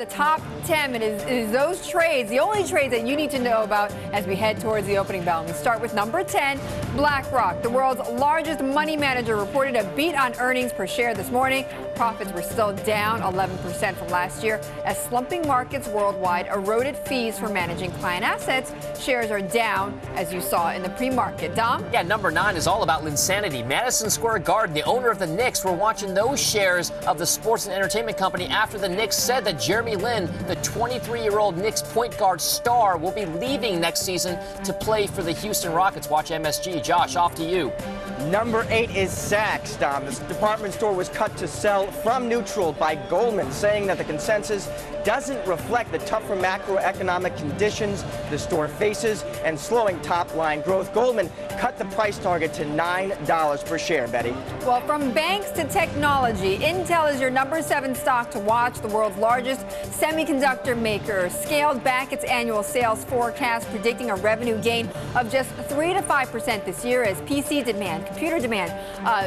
top 10. It is those trades, the only trades that you need to know about as we head towards the opening bell. And we start with number 10, BlackRock. The world's largest money manager reported a beat on earnings per share this morning. Profits were still down 11% from last year as slumping markets worldwide eroded fees for managing client assets. Shares are down, as you saw in the pre-market. Dom? Yeah, number 9 is all about Linsanity. Madison Square Garden, the owner of the Knicks, were watching those shares of the sports and entertainment company after the Knicks said that Jeremy Lin, the 23-year-old Knicks point guard star, will be leaving next season to play for the Houston Rockets. Watch MSG. Josh, off to you. Number 8 is Saks, Dom. This department store was cut to sell from neutral by Goldman, saying that the consensus doesn't reflect the tougher macroeconomic conditions the store faces and slowing top-line growth. Goldman cut the price target to $9 per share, Betty. Well, from banks to technology, Intel is your number 7 stock to watch. The world's largest semiconductor maker scaled back its annual sales forecast, predicting a revenue gain of just 3 to 5% this year as PC demand, computer demand,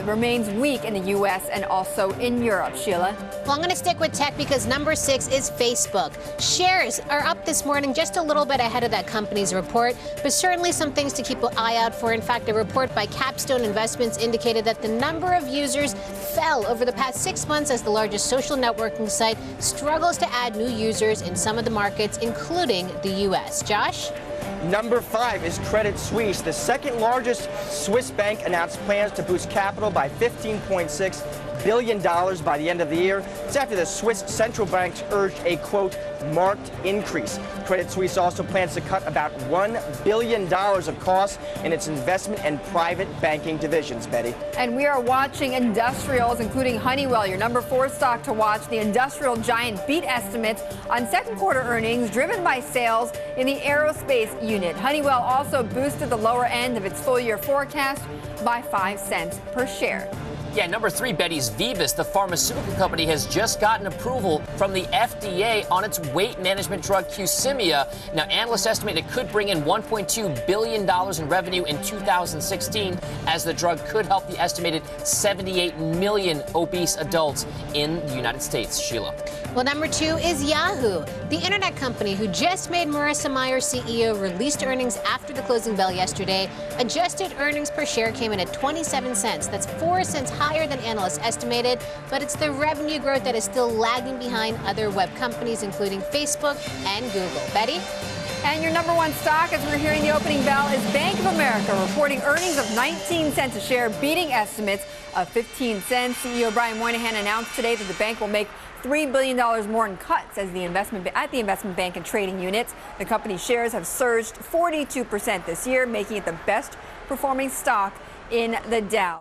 remains weak in the U.S. and also in Europe. Sheila? Well, I'm going to stick with tech because number 6 is Facebook. Shares are up this morning just a little bit ahead of that company's report, but certainly some things to keep an eye out for. In fact, a report by Capstone Investments indicated that the number of users fell over the past 6 months as the largest social networking site struggles to add new users in some of the markets, including the U.S. Josh? Number 5 is Credit Suisse. The second largest Swiss bank announced plans to boost capital by $15.6 billion by the end of the year. It's after the Swiss central bank urged a, quote, marked increase. Credit Suisse also plans to cut about $1 billion of costs in its investment and private banking divisions, Betty. And we are watching industrials, including Honeywell, your number 4 stock to watch. The industrial giant beat estimates on second quarter earnings driven by sales in the aerospace unit. Honeywell also boosted the lower end of its full year forecast by 5 cents per share. Yeah, number 3, Betty's Vivus. The pharmaceutical company has just gotten approval from the FDA on its weight management drug Qsymia. Now, analysts estimate it could bring in $1.2 billion in revenue in 2016, as the drug could help the estimated 78 million obese adults in the United States. Sheila. Well, number 2 is Yahoo. The internet company who just made Marissa Mayer CEO released earnings after the closing bell yesterday. Adjusted earnings per share came in at 27 cents. That's 4 cents higher than analysts estimated, but it's the revenue growth that is still lagging behind other web companies, including Facebook and Google. Betty? And your number 1 stock, as we're hearing the opening bell, is Bank of America, reporting earnings of 19 cents a share, beating estimates of 15 cents. CEO Brian Moynihan announced today that the bank will make $3 billion more in cuts at the investment bank and trading units. The company's shares have surged 42% this year, making it the best performing stock in the Dow.